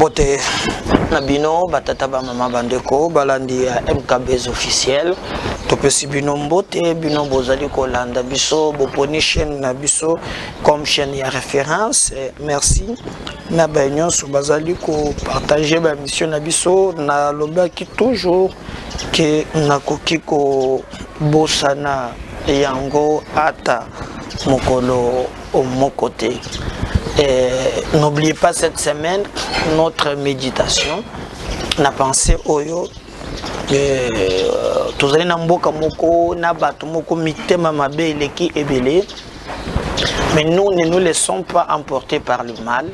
Mbote Nabino, Batataba Mama Bandeko, Balandi MKB's officiel. Topesi Bino Mbote, Bino Bozali Kolanda, Biso, Boponi chaîne Nabiso, comme chaîne y a référence. Merci. Nabaignon, Bazali ko partager ma mission Nabiso, na loba qui toujours que Nakoki ko Bosana Yango Ata Mokolo au mon côté. N'oubliez pas cette semaine notre méditation. Na pensé Oyo. Tous allez n'amboka moko na bato moko mitema mabe eleki ebele. Mais nous ne nous laissons pas emporter par le mal.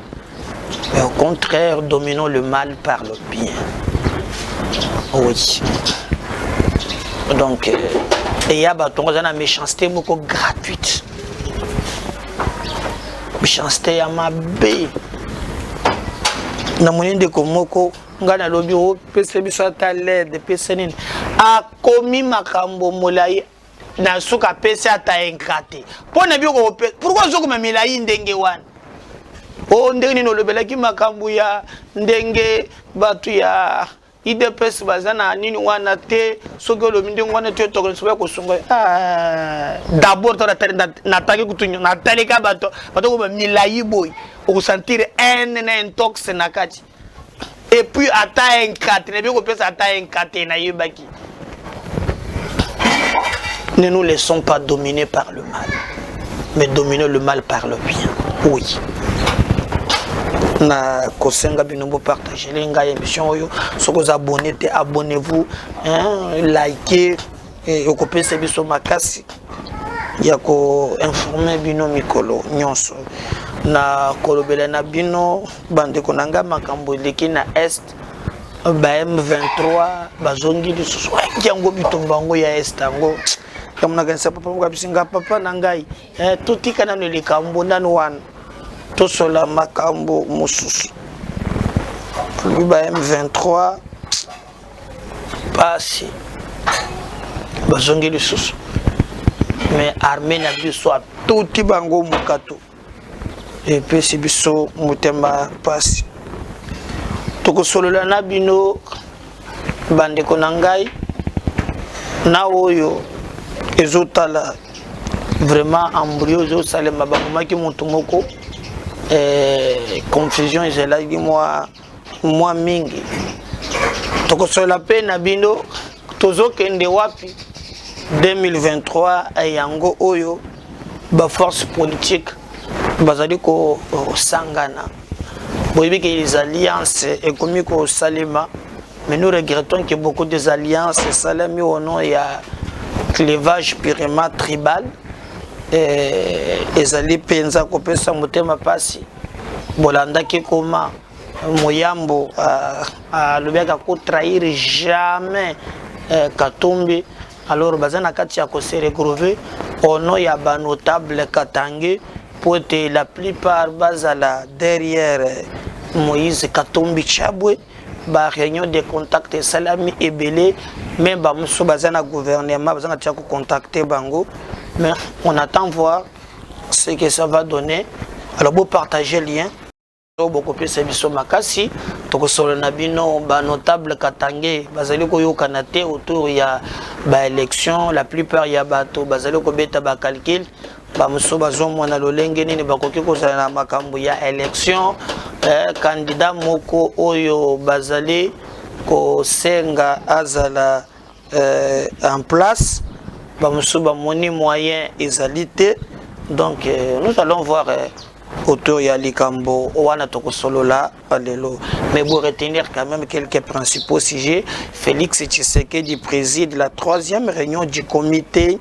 Mais au contraire, dominons le mal par le bien. Oui. Donc, il y a une méchanceté moko gratuite. Méchanceté à ma bé. Na moyen de komoko ngana lobi o pese biso ata l'aide pese nini a komi makambo molai na suka pese ata enkate pona biko pourquoi zoko mamilai ndenge wana o ndenge nini olobelaki makambo ya ndenge batu ya IDPS bazana nini wana te soki olobi ndenge wana te tokolo soba kosunga d'abord nataki kutunyo natalika bato ko mamilai boy au sentir un intox na kati et puis ata un 4 ne bien ko pesa ata un 4 na yebaki. Ne nous laissons pas dominer par le mal, mais dominons le mal par le bien. Oui. Na kosenga binombo partager linga émission oyo soko za abonné te abonnez-vous hein, likez et okopesa biso makasi ya ko informer bino mikolo nyonso na kolobela na bino bande konanga makambo leki na est ba M23 bazongi lisusu yango bitombango ya est ango kamuna kanisa papa ngabisinga papa nangai totika na le kambo nanu wana to sola makambo mususu ba M23 pasi bazongi lisusu mais armée na biso tout bango mukato et puis si biso mutemba pasi toko solola na bino bande konangai na oyo ezotala vraiment embryo zo salema bamaki muntu moko confusion ezalaki moi mingi toko solola pe na bino tozokende wapi 2023 yango oyo ba force politique bazali ko sangana boyebi que les alliances et comme ko salema mais nous regrettons que beaucoup des alliances salami au nom il y a clivage purement tribal et ezali penza ko pesa motema pasi bolanda ki koma moyambo a lobeka ko trahir jamais Katumbi. Alors, bazana kati ya ko se regrouver au nom ya ba notable Katange pour être la plupart bazala derrière Moïse Katumbi Chabwe ba réunion de contact salami ebele même ba muso bazana gouvernement bazana tia ko contacter bango mais on attend voir ce que ça va donner. Alors vous partagez le lien beaucoup plus biso makasi toko solo na bino ba notable Katange bazali ko yokana te autour ya ba élection la plupart ya bato bazali ko beta ba calcul ba muso bazomo na lolenge nini bakoki ko sala na makambo ya élection candidat moko oyo bazali ko senga azala en place ba muso ba moni moyen ezalité donc nous allons voir autour ya likambo wana toko solo la alelo mais pour retenir quand même quelques principaux sujets. Félix Tshisekedi préside la 3e réunion du comité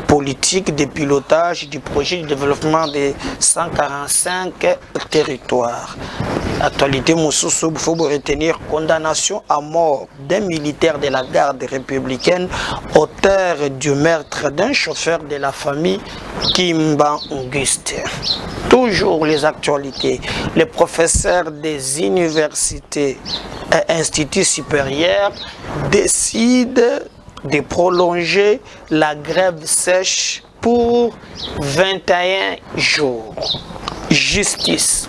politique de pilotage du projet de développement des 145 territoires. Actualité Moussoussou, il faut retenir condamnation à mort d'un militaire de la garde républicaine auteur du meurtre d'un chauffeur de la famille Kimba Auguste. Toujours les actualités. Les professeurs des universités et instituts supérieurs décident de prolonger la grève sèche pour 21 jours. Justice.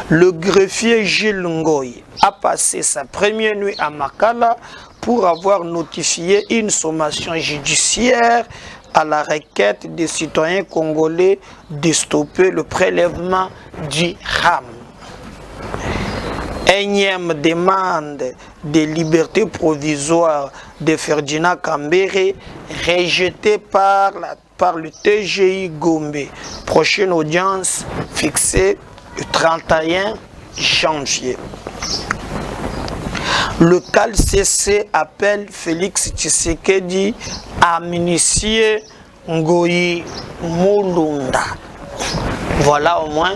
Le greffier Gilles Ngoy a passé sa première nuit à Makala pour avoir notifié une sommation judiciaire à la requête des citoyens congolais de stopper le prélèvement du RAM. Énième demande de liberté provisoire de Ferdinand Kambere rejetée par le TGI Gombe. Prochaine audience fixée le 31 janvier. Le CALCC appelle Félix Tshisekedi à initier Ngoyi Mulunda. Voilà au moins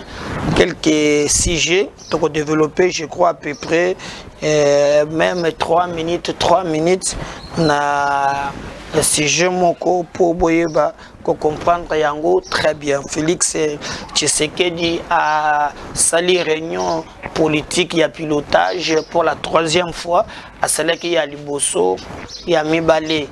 quelques sujets pour développer, je crois, à peu près même 3 minutes na sujet moko pour boyeba comprendre yango très bien. Félix Tshisekedi a sali réunion politique, il y a pilotage pour la 3e fois à celle qui y a Liboso, il y a Mibale,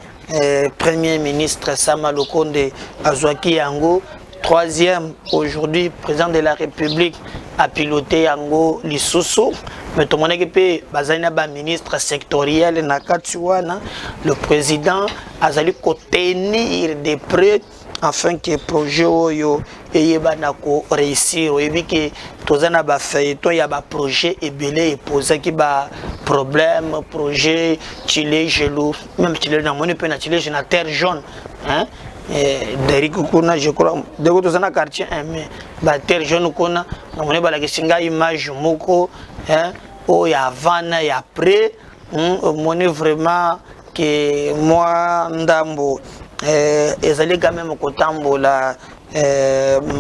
Premier ministre Sama Lukonde Azwaki Yango. 3e aujourd'hui, président de la République a piloté Yango Lisusu. Mais tout le monde qui peut ministre sectoriel Nakatiwana, le président a fallu tenir de près afin que le projet Oyo et réussir. Et que tous les feuilletons, il y a des projets et belé et posé qui ba problème, projet, chile, gelou, même chile dans mon pays, chile, j'ai une terre jaune. Hein? Derrick Kuna, je crois, de vous dans un quartier, mais la terre jaune, on a la question image moko, hein, oh, il y a avant et après, on est vraiment que moi, Ndambo, ils allaient quand même au Kotambo, la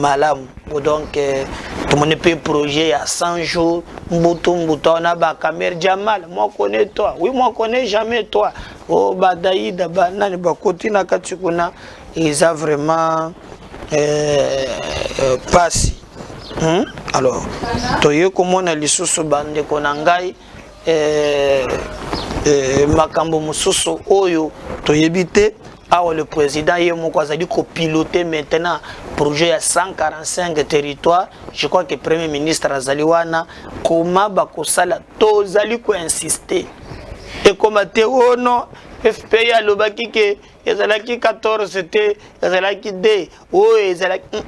malam, donc tout le monde peut projet à 100 jours, Mboutou, on a ba caméra Jamal, moi connais toi, oui, moi connais jamais toi, oh, Badaïda, Banane, Bakotina, Katsukuna. Ils ont vraiment passé. Alors, toye comme on a lisusu bande konangai makambo mususu oyo toyebite awa le président yemoko azali ko piloter maintenant projet à 145 territoires. Je crois que le premier ministre Azaliwana comment bakosala tozali ko insister et comme te non FPI a lobaki ke ezalaki 14 c'était ezalaki D oh ezalaki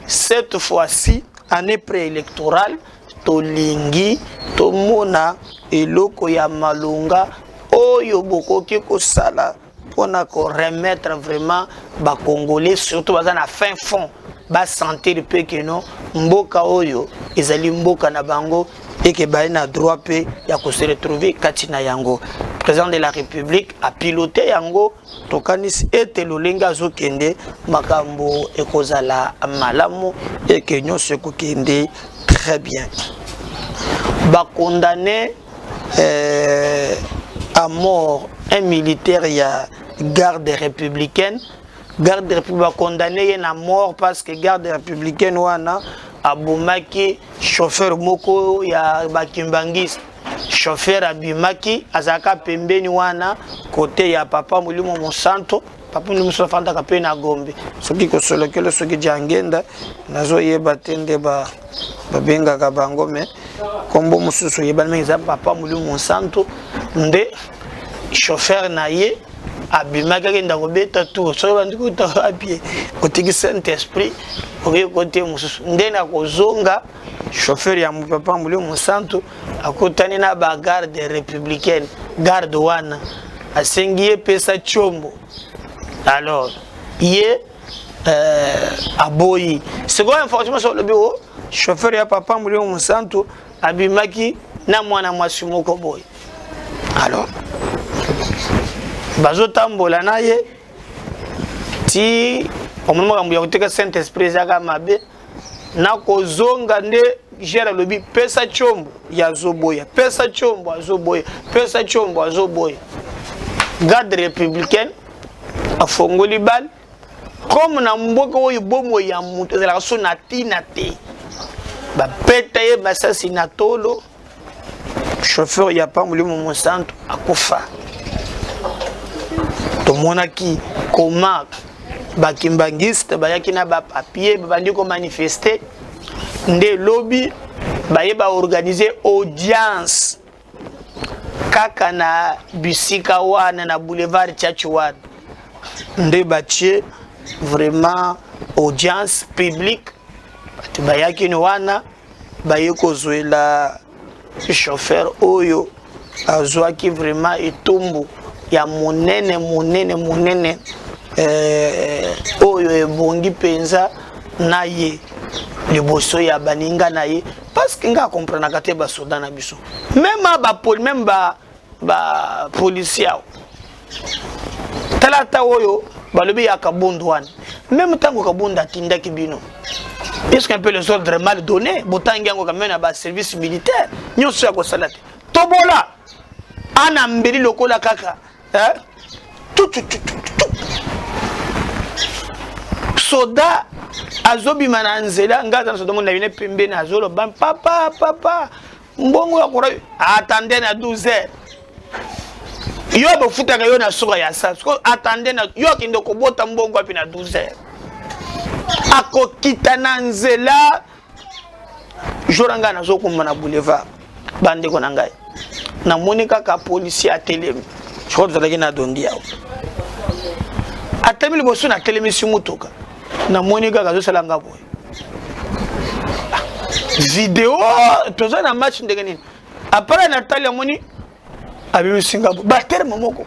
cette fois-ci année préélectorale tolingi tomona eloko ya malunga oyo bokoki kosala pona ko remettre vraiment ba congolais surtout baza na fin fond ba sentir pe que non mboka oyo ezali mboka na bango et que ba na droit pe ya ko se retrouver katina yango. Président de la République a piloté yango tokanis ete lolenga zo kende makambo ekozala malamu et que nyo se ko kende très bien. Ba condamné à mort un militaire il y a garde républicaine. Garde républicaine condamné à mort parce que garde républicaine wana abumaki chauffeur moko ya bakimbangis. Chauffeur abimaki azaka pembeni wana côté ya papa mulimo Monsanto papa mulimo Monsanto ka pe na Gombe soki ko solokelo soki jangenda nazo yeba tende ba benga ka bango me kombo mususu yeba menza papa mulimo Monsanto nde chauffeur na ye abimaki kenda ko beta tout so bandiko ta apie otiki Saint-Esprit oye côté mususu nde na kozonga chauffeur ya papa mulimo Monsanto akotani na ba garde républicaine garde wana asengiye pesa chombo alors ye aboyi seconde information sur le bureau chauffeur ya papa mulimo Monsanto abimaki na mwana mwasi moko boy alors bazo tambola na ye ti omonoma kambu ya koteka Saint-Esprit zaka mabe na kozonga nde gère lobi pesa chombo ya zoboya pesa chombo azoboya pesa chombo azoboya garde républicaine afongoli bal comme na mboka oyo bomo ya mutu ezalaka so na tina te bapeta ye basasi na tolo chauffeur ya pa mulimo Monsanto akufa tomonaki koma bakimbangiste bayaki na bapapier babandi ko manifester nde lobby bayeba organiser audience kaka na bisika wana na boulevard Tchatchouane nde batie vraiment audience publique bayaki ni wana bayeko zoela chauffeur oyo azwaki vraiment etumbu ya monene oyo ebongi penza na ye liboso ya baninga na ye parce que nga comprendre kate ba soda na biso même ba policier talata oyo balobi ya kabundu wana même tango kabundu atindaki bino est-ce qu'un peu les ordres mal donnés botangi yango quand même na ba service militaire nyonso ya kosala te tobola ana mbeli lokola kaka soda azobi mananzela ngaza soda mona bine pembeni azolo ban papa mbongo ya kora attendez na 12h yo bofutaka yo na soka ya sa attendez na yo kinde ko bota mbongo api na 12h akokita na nzela joranga na zokuma na boulevard bande ko na ngai na monika ka policier atelemi je crois que vous na dondi yao atemi liboso na telemi simutoka na monika ka zo salanga boy vidéo toza na match ndenge nini après Nathalie moni abi Singapore ba terme moko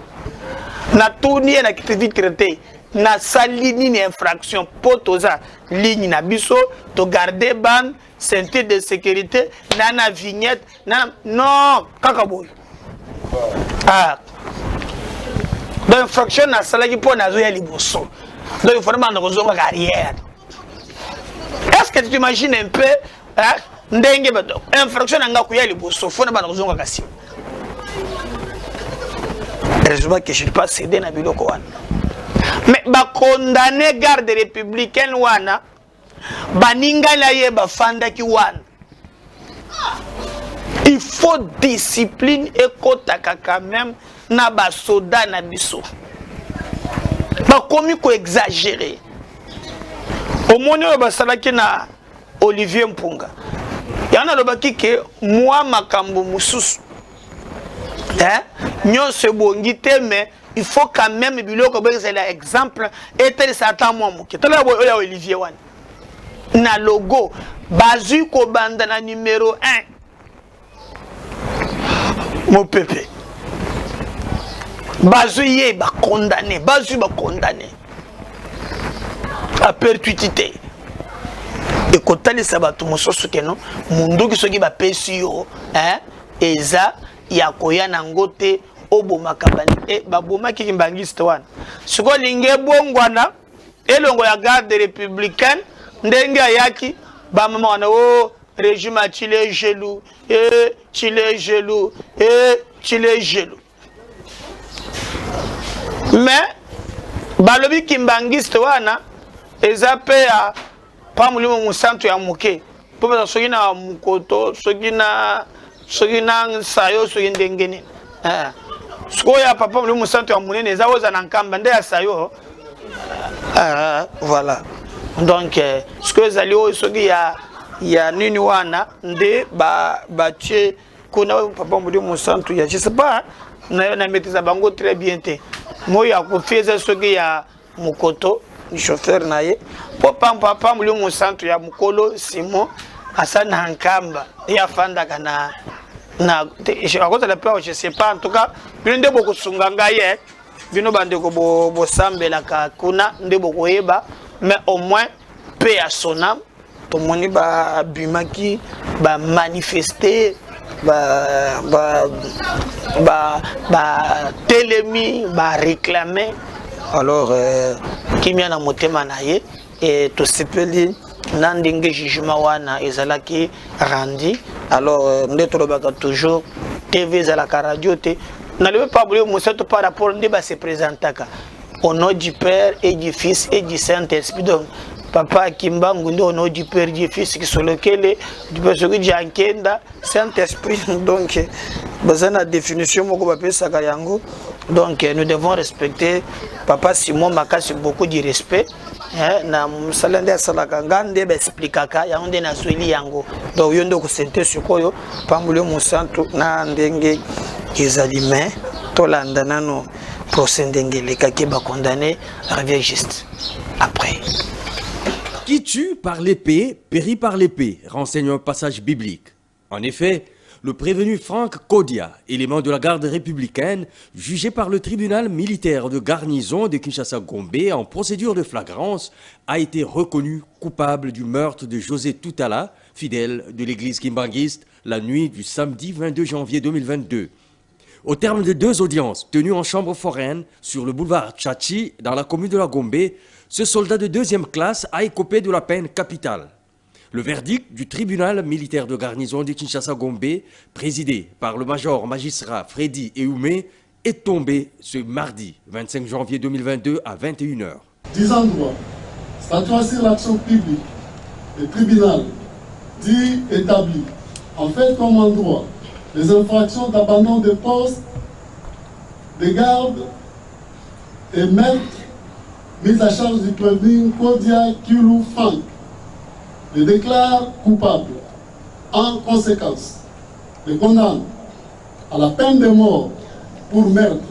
na tournier na vite traité na salini ni infraction potoza ligne na biso to garder ban ceinture de sécurité na vignette na non kaka boy donc infraction na salaki po na zo ya liboso donc il faut demander aux hommes carrière. Est-ce que tu t'imagines un peu ndenge bato infraction nga kuya liboso faut demander aux hommes kasi. Heureusement que je ne pas céder na biloko wana. Mais ba condamné garde républicaine wana baninga la ye ba fanda ki wana. Il faut discipline et kotaka quand même na ba soda na biso. Ba komi ko exagérer. Au moment ba salaki na Olivier Mpunga. Yana lobaki ke moi makambo mususu. Nyon se bongi te mais il faut quand même biloko ba c'est l'exemple et tel satan moi moke. Tala oya Olivier wan. Na logo bazu ko banda na numéro 1. Mon pépé. Bazuye ba condamné, bazu ba condamné. A perpétuité. Et quand les sabato mososo keno, mundu ki soki ba pesi yo, eza ya koya na ngote oboma kabani e baboma ki mbangiste wana. Siko linge bongwana elongo ya garde républicaine ndenge ayaki ba mama wana o régime a chile gelou chile gelou chile gelou. Mais balobi kimbangiste wana ezape ya pamulimo musantu ya muke popa soki na mukoto soki na sayo soki ndengeni siko ya papa mulimo musantu ya munene ezawoza na nkamba nde ya sayo voilà donc siko ezali oyo soki ya nini wana nde batie kuna papa mulimo musantu ya je sais pas na maîtrise bango très bien te moi ya kofieza soki ya mukoto chauffeur naye po papa mulimo centre ya mukolo Simon asana nkamba ya fanda kana na à cause de la peur je sais pas en tout cas bino ndebo kusunga ngaye bino bande ko bo sambela ka kuna ndebo koyeba mais au moins paix à son âme to moni ba bimaki ba manifester ba telemi ba réclamer alors kimia na motema na ye et to sepeli nandenge jugement wana ezalaki randi alors ndeto lobaka toujours TV ezalaka radio te na le pas brûler moseto par rapport ndeba se présentaka au nom du Père et du Fils et du Saint-Esprit donc papa Kimbangu ndo au nom du Père et du Fils qui sont lequel du Père Jankenda Saint-Esprit donc bazana définition moko bapesa ka yango Donc nous devons respecter Papa Simon Makasi, beaucoup de respect. Na musalande asalaka ngande expliquer ya onde na sweli yango donc yondo ko sente sikoyo pambule musantu na ndenge ezalime tolanda nano procès ndengele kake ba condamné revient juste après. Qui tue par l'épée périt par l'épée, renseigne un passage biblique. En effet, le prévenu Franck Kodia, élément de la garde républicaine, jugé par le tribunal militaire de garnison de Kinshasa-Gombe en procédure de flagrance, a été reconnu coupable du meurtre de José Toutala, fidèle de l'église kimbanguiste, la nuit du samedi 22 janvier 2022. Au terme de 2 audiences tenues en chambre foraine sur le boulevard Tchachi dans la commune de la Gombe, ce soldat de 2e classe a écopé de la peine capitale. Le verdict du tribunal militaire de garnison de Kinshasa-Gombe, présidé par le major magistrat Freddy Eoumé, est tombé ce mardi 25 janvier 2022 à 21h. 10 endroits, statuant sur l'action publique, le tribunal dit établi, en fait comme endroit, les infractions d'abandon de poste, de garde et maître mises à charge du prévenu Kodia Kulu Frank, le déclare coupable. En conséquence, le condamne à la peine de mort pour meurtre,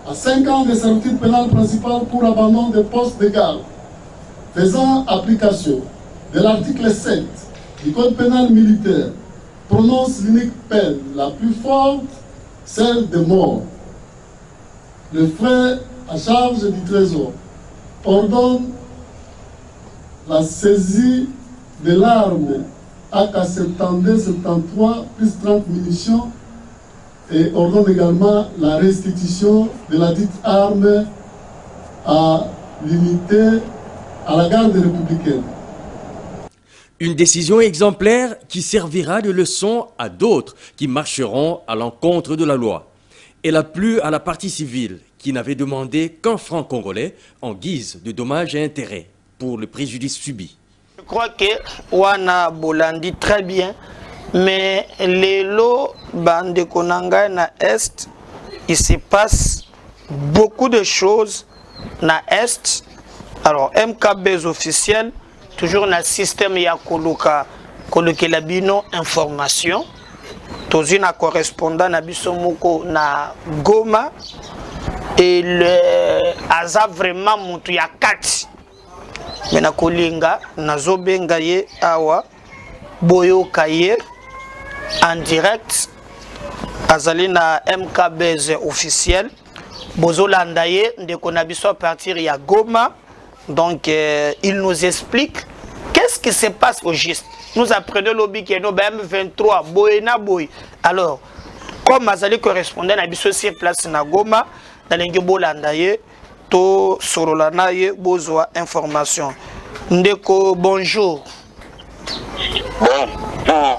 à 5 ans de servitude pénale principale pour abandon de poste de garde, faisant application de l'article 7 du Code pénal militaire, prononce l'unique peine la plus forte, celle de mort. Le frais à charge du Trésor ordonne la saisie de l'arme AK-72-73 plus 30 munitions et ordonne également la restitution de la dite arme à l'unité, à la garde républicaine. Une décision exemplaire qui servira de leçon à d'autres qui marcheront à l'encontre de la loi. Elle a plu à la partie civile qui n'avait demandé qu'un franc congolais en guise de dommages et intérêts pour le préjudice subi. Je crois que Wana Bolandi très bien, mais les lots Bande Konanga na Est, il se passe beaucoup de choses na Est. Alors MKB officiel, toujours na système ya koluka la bino information. Tozi na correspondant na biso moko na Goma et le aza vraiment mutu ya kati. Mena kolinga nazobenga ye awa boyo kaye en direct azali na MKB officiel bozolanda ye ndeko na biso à partir ya Goma. Donc il nous explique qu'est-ce qui se passe au juste. Nous apprenons lobby que nos M23 boyena boy. Alors comme azali correspondant na biso sur place na Goma dans l'engebo landa ye to sorolana ye bozwa information. Ndeko bonjour.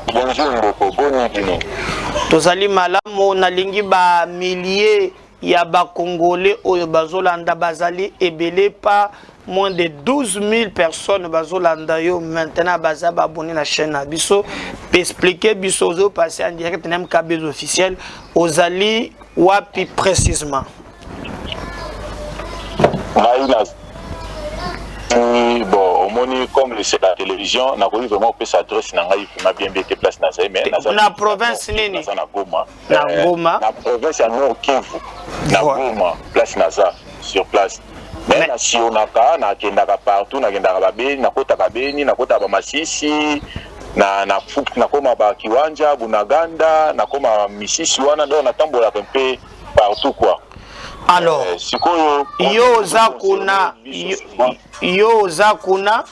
Bonjour ndeko, bonjour. Tozali malamu na lingi ba milliers ya ba congolais oyo bazolanda bazali ebele pas moins de 12 000 personnes bazolanda yo maintenant baza ba abonné la chaîne na biso pour expliquer biso zo passer en direct na MKB officiel ozali wapi précisément. Bon, au moins comme c'est la télévision, n'a pas vraiment pu s'adresser n'a pas bien été place dans mais na province nini na Goma. Na Goma. Na province à Nord Kivu. Na Goma, place Naza sur place. Mais na sionaka na kendaka partout na kendaka babeni na kota babeni na kota ba Masisi na fuki na koma ba Kiwanja Bunaganda na koma Misisi wana ndo na tambola peu partout quoi. Alors, yo Zakuna,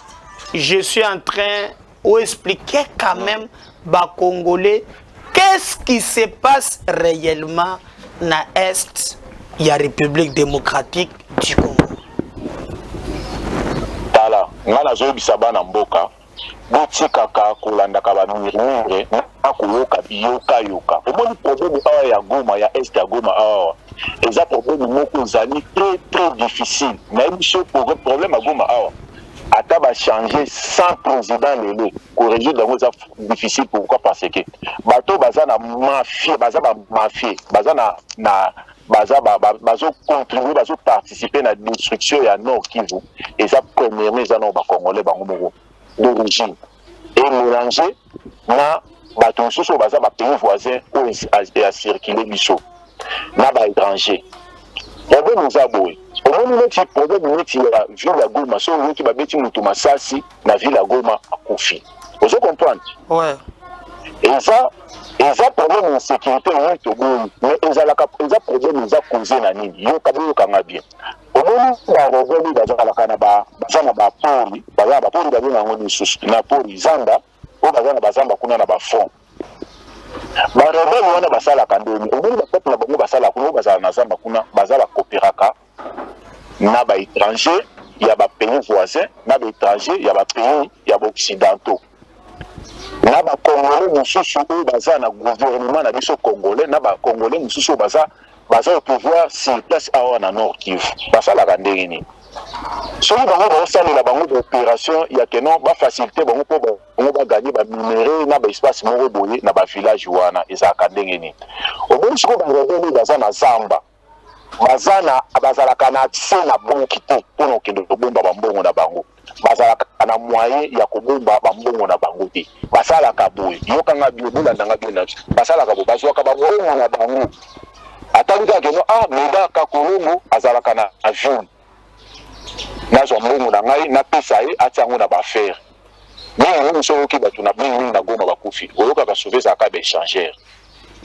je suis en train d'expliquer quand même aux Congolais qu'est-ce qui se passe réellement dans l'Est de la République démocratique du Congo. Tala, ngana zo bisaba na mboka, botikaka kolandaka ba mirure, akoyoka yoka. Omoni problème awa ya Goma ya Est ya Goma awa. Et ça problème moko zali très difficile. Mais ce problème à Goma awa. Ata ba changer sans président lelo ko résoudre dans ça difficile pourquoi parce que bato baza na mafia baza ba mafia baza na bazo contribuer bazo participer na destruction ya Nord Kivu et ça premièrement ça non ba congolais bango moko d'origine et mélanger na bato mosusu baza ba pays voisins ou a circuler biso na ba étranger problème nous a boy omoni neti problème neti ya ville ya Goma so neti ba beti mutu masasi na ville ya Goma akufi vous comprendre ouais et ça problème de sécurité est tout bon mais ils a problème ils a causé na nini yo kabyo kanga bien omoni ba rebeli bazala kana ba bazana ba poli bazana ngoni susu na poli zanda o bazana bazamba kuna na ba fond ba rebeli wana basala kandoni omoni ba peuple na bango basala kuna bazala na zamba kuna bazala coopéraka na ba étranger ya ba pays voisins na ba étranger ya ba pays ya ba occidentaux na ba congolais mususu oyo baza na gouvernement na biso congolais na ba congolais mususu baza au pouvoir sur place awa na Nord Kivu basalaka ndenge nini soki bango baosalela bango baopération ya keno bafacilité bango mpo bango baganye baminere na baespace moko boye na bavillage wana ezalaka ndenge nini omoni sikoyo barebeli baza na zamba bazalaka na accès na banki te mpona okende kobomba bambongo na bango bazalaka na moyen ya kobomba bambongo na bango te basalaka boye yokanga bio bolandanga bio na basalaka boye bazwaka bambongo na bango atali kaka no meda kakolongo azalaka na ville nazwa mbongo na ngai napesa ye atiango na bafere mingi soki bato na mingi na Goma bakufi oyokaka sauve ezalaka baéchangere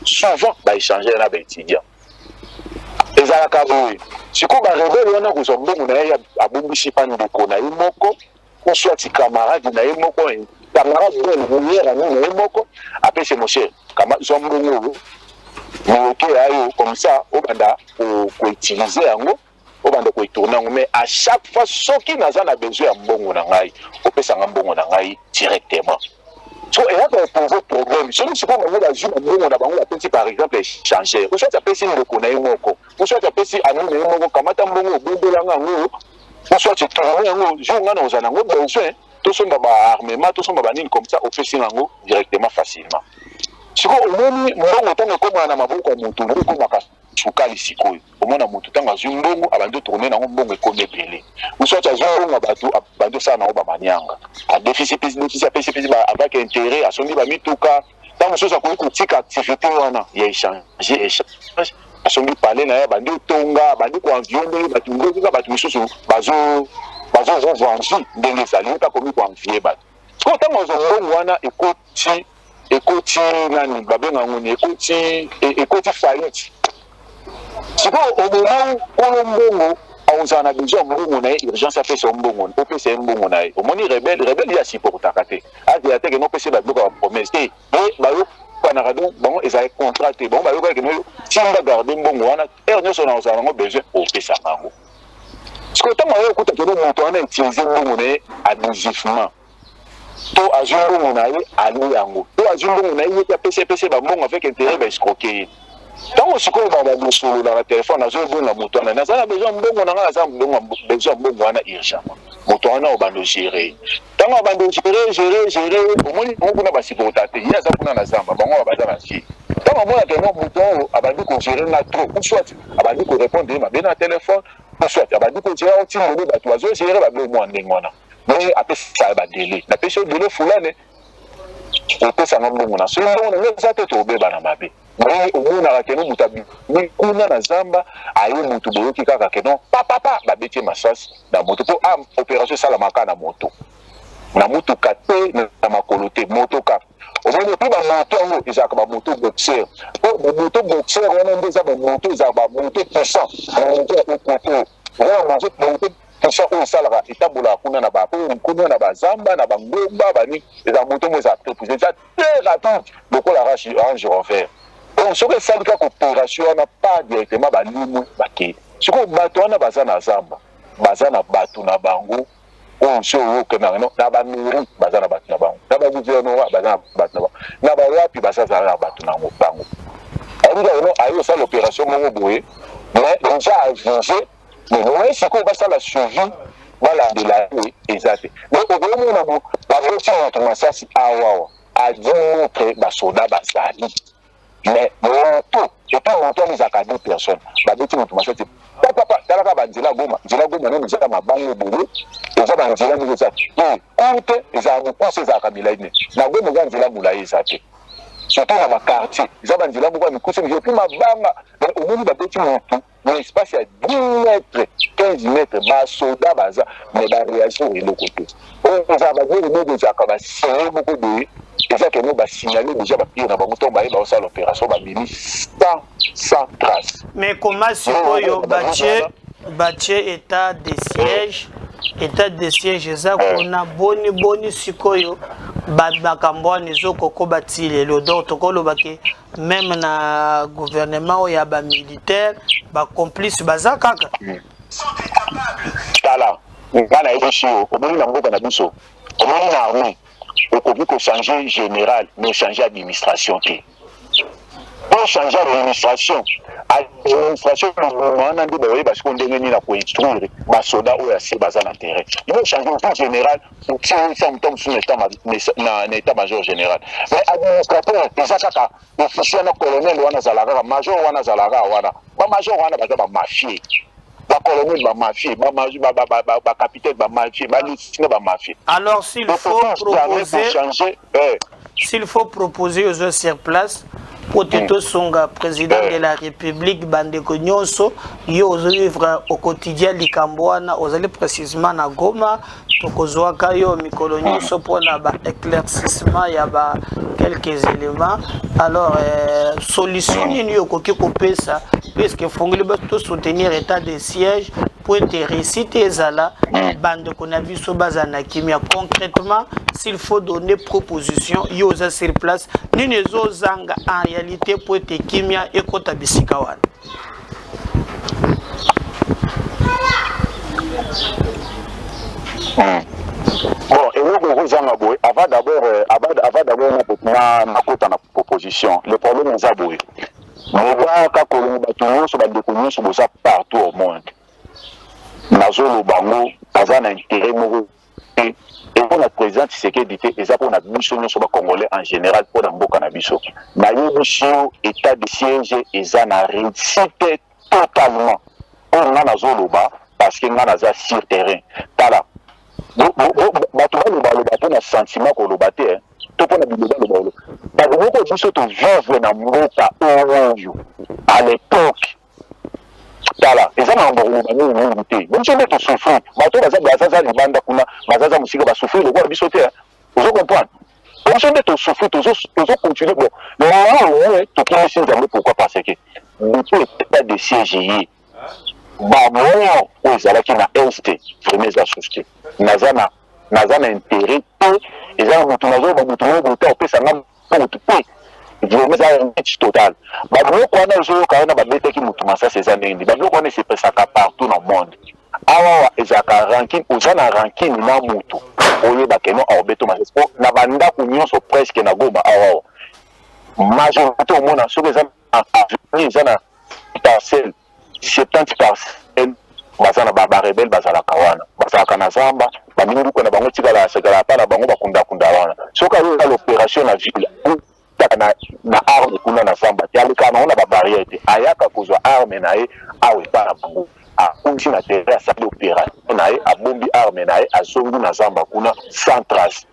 souvent baéchangere na baétudiant ezalaka boye sikoyo barebele wana kozwa mbongo na ye abombisi mpa ndeko na ye moko oswati camarade na ye moko camarade muyera na ye moko apesi mosher zwa mbongo oyo moke ayo comme ça obanda koutilize yango obanda koitourne yango mais à chaque fois soki naza na besoin ya mbongo na ngai opesanga mbongo na ngai directement so eyaka epose problème soki sikoyo bango bazwi na mbongo na bango bapesi par exemple échangere oswati apesi ndeko na ye moko oswati apesi ami na ye moko kamata mbongo obondelanga yango oswati tourne yango jour nga na oza nango besoin tosomba baarmement tosomba banini comme ça opesi yango directement facilement sikoyo omoni mbongo ntango ekomana na maboko ya moto ngo ekomaka sukali sikoyo omona moto ntango azwi mbongo abandi otourne nango mbongo ekomi ebele oswati azwi mbongo bato abandi osala nango bamanianga adefisi apesi avec intérêt asombi bamituka ntango mosusu akoki kotika activité wana ya échange asombi pale na ye abandi otonga abandi koenvie bato ngoka bato misusu bazovangi ndenge ezali ota komi koenvie bato sikoyo ntango azwa mbongo wana ekoti nani babenga ngoni ekoti faillite sikoyo omona kolo mbongo aozala na besoin mbongo na ye urgence apesa mbongo opesa ye mbongo na ye omoni rebele ya supportaka te azeya teke nopesa babiloko ya promesse te e bayokanaka donc bango ezali contrat te bango bayokaki no timba garde mbongo wana ere nyonso na ozala nango besoin opesaka yango sikoyo ntango ayo okutaki no moto wana utilize mbongo na ye abusivement to azwi mbongo na ye ali yango to azwi mbongo na ye yeki apesi bambongo avec intérêt baescroke ye ntango sikoyo badosololaka telefone azobonga moto wana naza na besoin mbongo na ngai aza besoin mbongo wana urgemment moto wana obanda ogere ntango abanda ogere omoni bango kuna basupporta te ye aza kuna na zamba bango baza na vie ntango amonaka no moto oyo abandi kogere na trop ou soit abandi korépondre mabe na telefone ou soit abandi kogere otindeli bato bazogere babe mwa ndenge wana mais apesa badele napesi odele fulane opesanga mbongo na soki mbongo na ngai eza te tobeba na mabe mais omonaka keno moto kuna na zamba aye moto boyoki kaka keno papapa babeti masasi na moto mpo opération esalamaka na motuka te na makolo te moto kaka omoni mpe bamoto yango ezalaka bamoto boxer mpo bamoto boxer wana nde eza bamoto ezalaka bamoto puissant bamoto ya ekote wana moto puissant oyo esalaka etambolaka kuna na bazamba na bangomba bani eza moto mo eza trepuse eza très rapide lokola range rover donc soki esali kaka opération wana pas directement balimwe bakei sikoyo bato wana baza na zamba baza na bato na bango oyo so oyokendaka na bamairie baza na bato na bango na bagouvernement baza na bato na bango na bawapi bazazala na bato na bango ayebikaka aye osala opération moko boye mais déjà avise mais moye sikoyo basala suivi balandela ye eza te mais okomona baboti moto masasi awawa a 10 metre basoda bazali mais moto et puis montant les à 2 personnes babeti moto masati papa talaka banzela goma non déjà ma bango boulot et ça banzela ni ça compte les a beaucoup ces à kabilaine na goma banzela moulaye ça te surtout dans ma quartier ça banzela beaucoup mais couche je puis ma banga au moins babeti moto dans l'espace à 10 mètres 15 mètres ba soda baza mais ba réaction et le côté on ça va dire le déjà comme c'est beaucoup de et ça que nous va signaler déjà pire dans moto ba ba ça l'opération ba bimi sans trace. Mais comment si koyo bâtir état de siège ça qu'on a boni sikoyo makambo nizoko ko batile le d'autre ko lobake même na gouvernement ya ba militaire ba complice baza kaka tala ngana ebishio omoni na mboka na biso omoni na armée okoki ko changer général mais changer administration qui pour changer l'administration on a dit parce qu'on devient là pour instruire ma soda ou assez basé dans terrain il faut changer au général pour que ça me tombe sur l'état-major général mais administrateur déjà kaka officier na colonel wana zalaga major wana zalaga wana ba major wana ba mafie ba colonel ba mafie ba capitaine ba mafie ba lieutenant ba mafie. Alors s'il faut proposer aux autres sur place Poteto Songa, président de la République, Bandeko Nyonso, yo vivre au quotidien Likambouana, aux allez précisément na Goma, Tokozwaka yo Mikolo Nyonso pour na ba éclaircissement, il y a ba quelques éléments. Alors, solution ni yo koki kopé ça, puisque Fongoli ba tout soutenir état de siège pour être récité zala, Bandeko na biso bazana kimia concrètement, s'il faut donner proposition, yo za sur place, ni nezo zanga en réalité pour être kimia et kota bisikawan. Bon, et nous avant d'abord ma proposition, le problème est aboué. Mais là, quand on a partout au monde, Nazolo Bango, dans un intérêt et pour la présidente Tshisekedi et ça pour la mission sur les Congolais en général pour le cannabis. Mais le mission état de siège et ça n'a récité totalement. On a Nazoloba parce qu'il y a sur terrain. Tala. On a sentiment qu'on le battait. Tout le monde a dit à l'époque. Tala, et ça m'a envoyé une unité. Même si on est au souffle, bateau bazaza libanda kuna, bazaza musika ba souffle le voir bisoter. Vous comprenez? Même si on est au souffle, toujours continuer bon. Le moment où tout le monde s'est pourquoi parce que depuis l'état de siège ba moyo ozala ki na est vraiment la société. Nazana intérêt et ça mutu nazo ba mutu ngo ta opesa ngam mutu pe. Vraiment ça un match total. Bablo kwana zo kana ba bete ki mutu masa ces années. Bablo kwana se pesa partout dans le monde. Awa ezaka ranking ozana ranking na mutu. Oye ba keno obeto masa sport na banda kunyoso presque na goma awa. Majorité au monde sur les zana parcelle 70 parcelles bazana ba rebelle bazala kawana. Bazala kana zamba ba mindu ko na bango tikala sekala pa na bango bakunda wana. Soka l'opération na ville na arme kuna na samba yalika na ona ba barrière te ayaka kozwa arme nae awe para bango a kunchi na terre sa opération nae abombi arme nae azongi na samba kuna sans trace.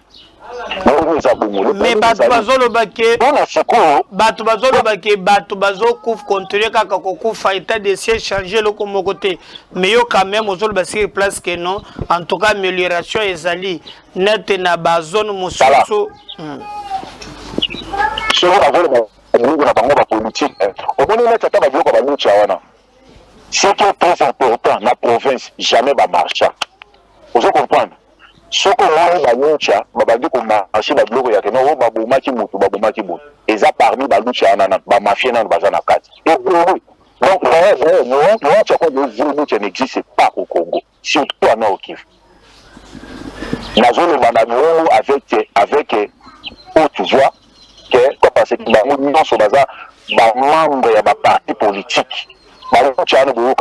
Mais bato bazo couvre continuer kaka kokufa état de siège changer le comme côté mais yo quand même aux autres basir place que non en tout cas amélioration ezali net na bazone mususu sur la politique au moment où tata ba ba lucha wana ce qui est très important la province jamais va marcher vous comprenez ce que la lucha ba dit qu'on marcher ba bloco ya que non ba bomaki mutu et ça parmi ba lucha na ba mafia na bazana kati et donc le n'existe pas au Congo surtout en Nord Kivu nazolo banano avec tu vois que parce que nous sommes membre de la parti politique. Nous sommes membre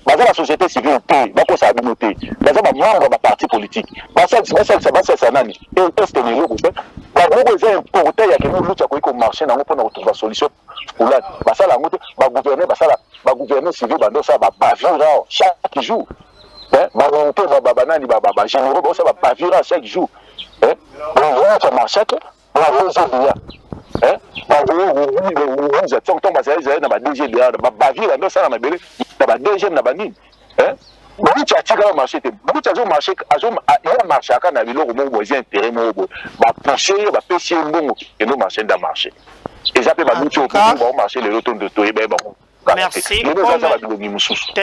baza la société civile te bakosa abino te baza bamembre ba parti politique basalisa nani este niloko te baboko eza importe ya keno lucha koki komarché nango mpona kotrouva solution fulani basala yango te bagouverner basala bagouverner civil bandosala babavira chaque jour bamonte banani bagénéraux baosala babavira chaque jour baza marchake baozelia bazali na badgda babavira ndosala mabele na badgm na banini babuti atikala marché te babuti azomarché ya marché aka na biloko moko boza intérêt moko boye bapousse ye bapesi ye mbongo endo marché nda marché eza mpe babuti oyo baomarché lelo tondo toyeba ye bango lelo ezaza babilongi mosusu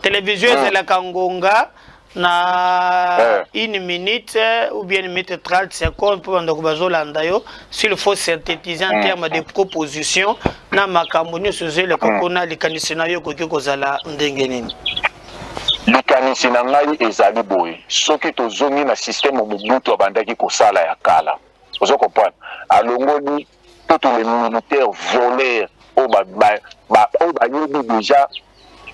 télévision ezelaka ngonga na une minute ou bien une minute 30 secondes pour bandako bazolanda yo s'il faut synthétiser en termes de proposition na makambo nyonso ezoleka mpona likanisi na yo koki kozala ndenge nini likanisi na ngai ezali boye soki tozongi na systeme mobutu abandaki kosala ya kala ozo comprendre alongoli tous les militaires voleurs oyo bayebi déjà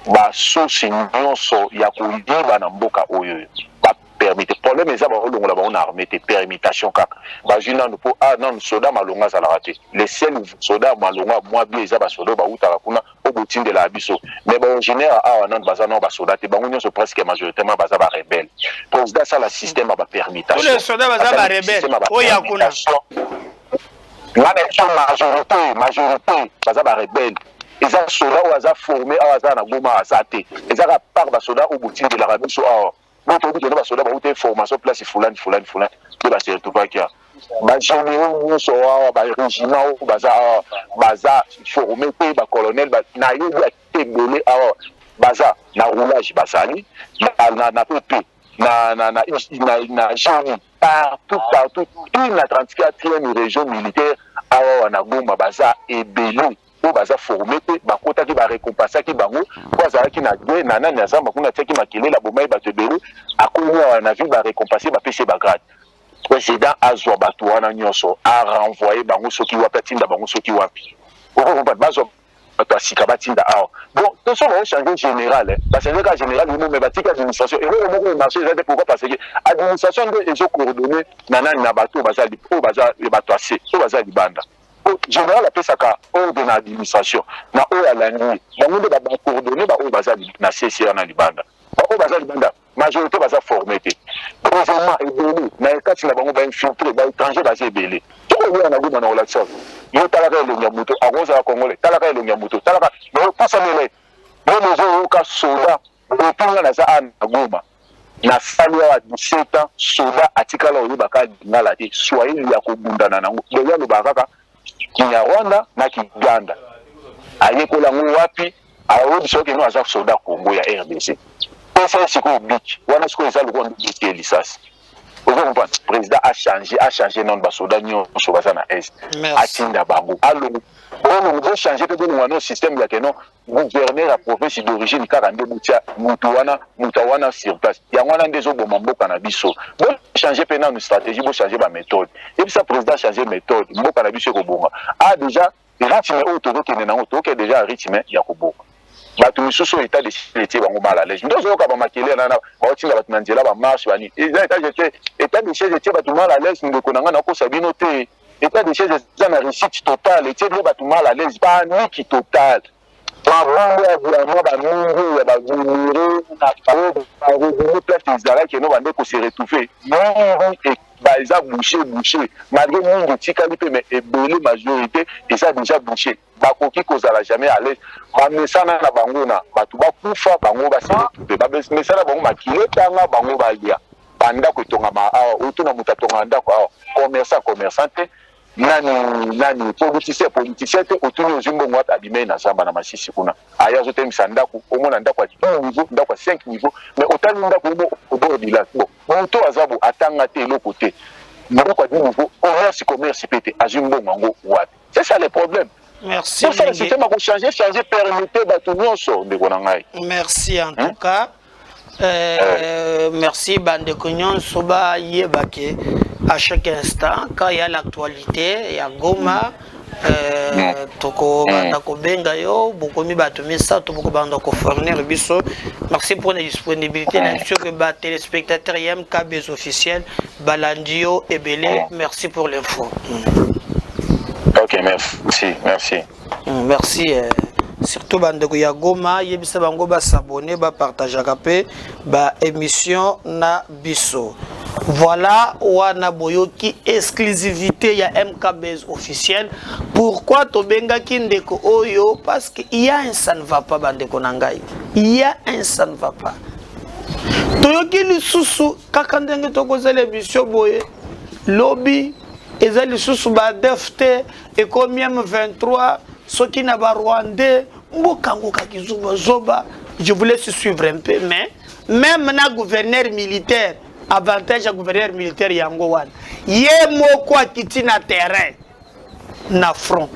basosi nyonso ya koyiba na mboka oyo bapermite problème eza baolongola bango na armée te permutation kaka bazwi nano mpo nano soda malonga azalaka te le seul soda malonga mwa bie eza basoda bautaka kuna oyo botindela biso mais baoriginaire awa nano baza nao basoda te bango nyonso presque majoritairement baza barebele président asala système ya bapermutation soda baza barebele oyo yakuna wana majorité baza barebele eza soda oyo aza formé awa aza na goma aza te ezaka part basoda oyo botindelaka biso awa botobikende basoda bauta formation place fulani mpe baseretuvaki awa bagénéraux nyonso awa barégiment oyo baza awa baza formé mpe bacolonel nayebi ate ebele awa baza na roulage bazali na pp na génie partout na 34e région militaire awa na goma baza ebele oyo baza formé te bakotaki barécompensaki bango po azalaki na dwe na nani azamba kuna atiaki makelela bomai bato ebele akomi awa na ville barécompense bapesi bagrade président azwa bato wana nyonso arenvoye bango soki wapi atinda bango soki wapi okokomprendre bazwa bato asika batinda awa bon toso baochange général bachange ka général imo me batika administration eloko moko emarché eza te pourquoi parce que administration nde ezocoordonne na nani na bato oyo baza bato ase oyo baza libanda général apesaka ordre na administration na oyo alandi bango nde bacoordonne baoyo baza na CCR na libanda baoyo baza libanda majorité baza formé te présentement ebele na ekati na bango bainfiltré baétranger baza ebele tokoyoya na goma na relation yo talaka elongi ya moto akozala congolais talaka elongi ya moto talaka pasamele yo nozoyoka soda epinga naza a na goma nasali awa 17 ans soda atikala oyebaka lingala te swahili ya kobundana nango loyo alobaka kaka Kinyarwanda na Kiganda ayekola ngo wapi aobi soki no aza soda Congo ya RDC pesa siko bik wana siko eza lokola ndike lisasi ozo comprendre président a changé non basoda nyonso baza na est atinda bango alongo on veut changer pe dans le système ya keno gouverneur la province d'origine kaka nde mutawana sur place ya wana ndezo bomba mboka na biso bo changer pe na stratégie bo changer ba méthode et puis ça président changer méthode mboka na biso ko bonga déjà rythme auto to kenena auto ke déjà rythme ya ko bonga bato misusu état de sécurité bango mala lège ndozo ka ba makele na baotinga bato na nzela ba marche bani état de sécurité bato mala lège ndeko nanga na ko sabino te état de siège eza na réussite totale etiebile bato mal à l'aise baniki totale babongo ya vraiment bamingi ya bagénéré baredone place ezalaki eno bande kose retrouve mingi eza bouché malgré mingi etikali mpe mais ebele majorité eza déjà bouché bakoki kozala jamais à l'aise bamesana na bango na bato bakufa bango base retrouve bamesana bango makilo etanga bango balia bandako etongama awa otuna moto atonga ndako awa commerçant te nani politicien te otuni ozwi mbongo ata abimei na zamba na masisi kuna aya azotemisa ndako omona ndako ya 10 niveau ndako ya 5 niveau mais otali ndako omo obordila bon moto aza bo atanga te eloko te ndako ya 10 niveau commerce pe te azwi mbongo yango wapi c'est ça le problème. Merci. Pour ça le système a changer permettre bato nyonso ndeko na ngai. Merci en tout cas. Merci Bandeko nyonso ba yebake à chaque instant quand il y a l'actualité, il y a Goma toko banda ko benga yo bokomi bato misato boko banda ko fournir biso. Merci pour la disponibilité na sûr que ba téléspectateurs MK Bez officiel Balandio et Belé. Merci pour l'info. OK, merci. Merci. Surtout bandeko ya Goma yebisa bango ba s'abonner ba partager pe ba émission na biso. Voilà wana boyoki exclusivité ya MK Bez officiel. Pourquoi tobenga ki ndeko oyo? Parce que il y a un ça ne va pas bandeko nangai. Il y a un ça ne va pas. Toyoki lisusu kaka ndenge tokoza l'émission boye lobby eza lisusu ba defte et combien 23 soki na ba Rwandais mbokango kakizuba zoba. Je vous laisse suivre un peu, mais même na gouverneur militaire avantage à gouverneur militaire yango wana ye moko akiti na terrain na front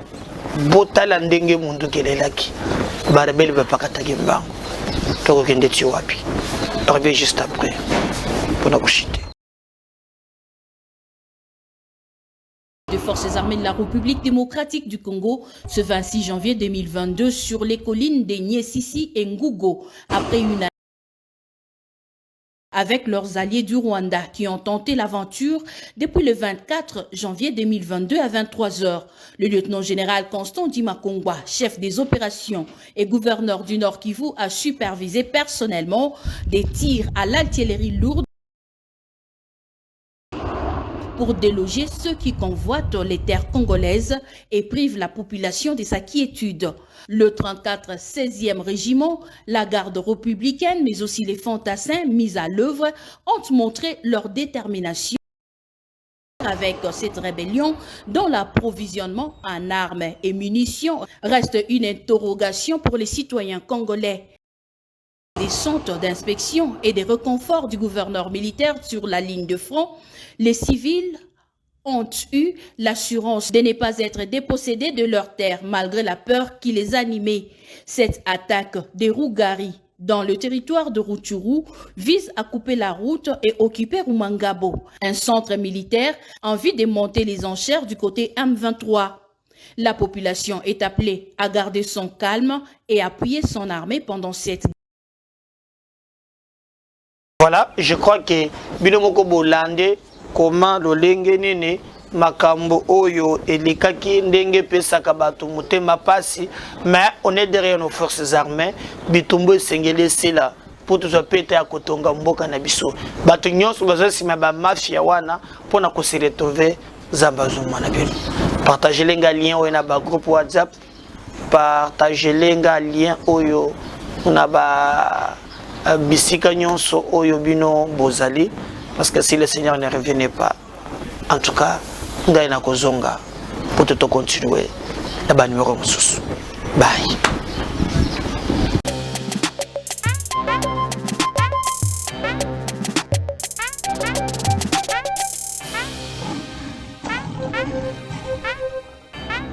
botala ndenge mundu kelelaki barabeli bapakataki mbango tokokende ti wapi. On revient juste après pour la couchiter. Des forces armées de la République démocratique du Congo ce 26 janvier 2022 sur les collines de Nyesisi et Ngugo après une année avec leurs alliés du Rwanda qui ont tenté l'aventure depuis le 24 janvier 2022 à 23 h. Le lieutenant-général Constant Dimakongwa, chef des opérations et gouverneur du Nord Kivu, a supervisé personnellement des tirs à l'artillerie lourde pour déloger ceux qui convoitent les terres congolaises et privent la population de sa quiétude. Le 34 16e régiment, la garde républicaine, mais aussi les fantassins mis à l'œuvre ont montré leur détermination avec cette rébellion dont l'approvisionnement en armes et munitions reste une interrogation pour les citoyens congolais. Des centres d'inspection et des réconforts du gouverneur militaire sur la ligne de front, les civils ont eu l'assurance de ne pas être dépossédés de leurs terres malgré la peur qui les animait. Cette attaque des Rougari dans le territoire de Rutshuru vise à couper la route et occuper Rumangabo, un centre militaire en vue de monter les enchères du côté M23. La population est appelée à garder son calme et appuyer son armée pendant cette guerre. Voilà, je crois que Binomoko Bolande, comment le Lengenene, Makambo Oyo et les Kaki Ndenge Pesaka Bato Mutema Passi, mais on est derrière nos forces armées, Bitumbo Sengele Sela, pour tout ça péter à Kotonga Mboka Nabiso. Bato Nyos, Bazosima Ba Mafia Wana, pour na se retrouver Zambazuma Nabiso. Partagez les liens ou na ba groupe WhatsApp, partagez les liens Oyo, on a ba bisika nyonso Oyo Bino Bozali. Parce que si le Seigneur ne revenait pas, en tout cas, ngai na kozonga pour tout continuer. La bonne numéro sous. Bye.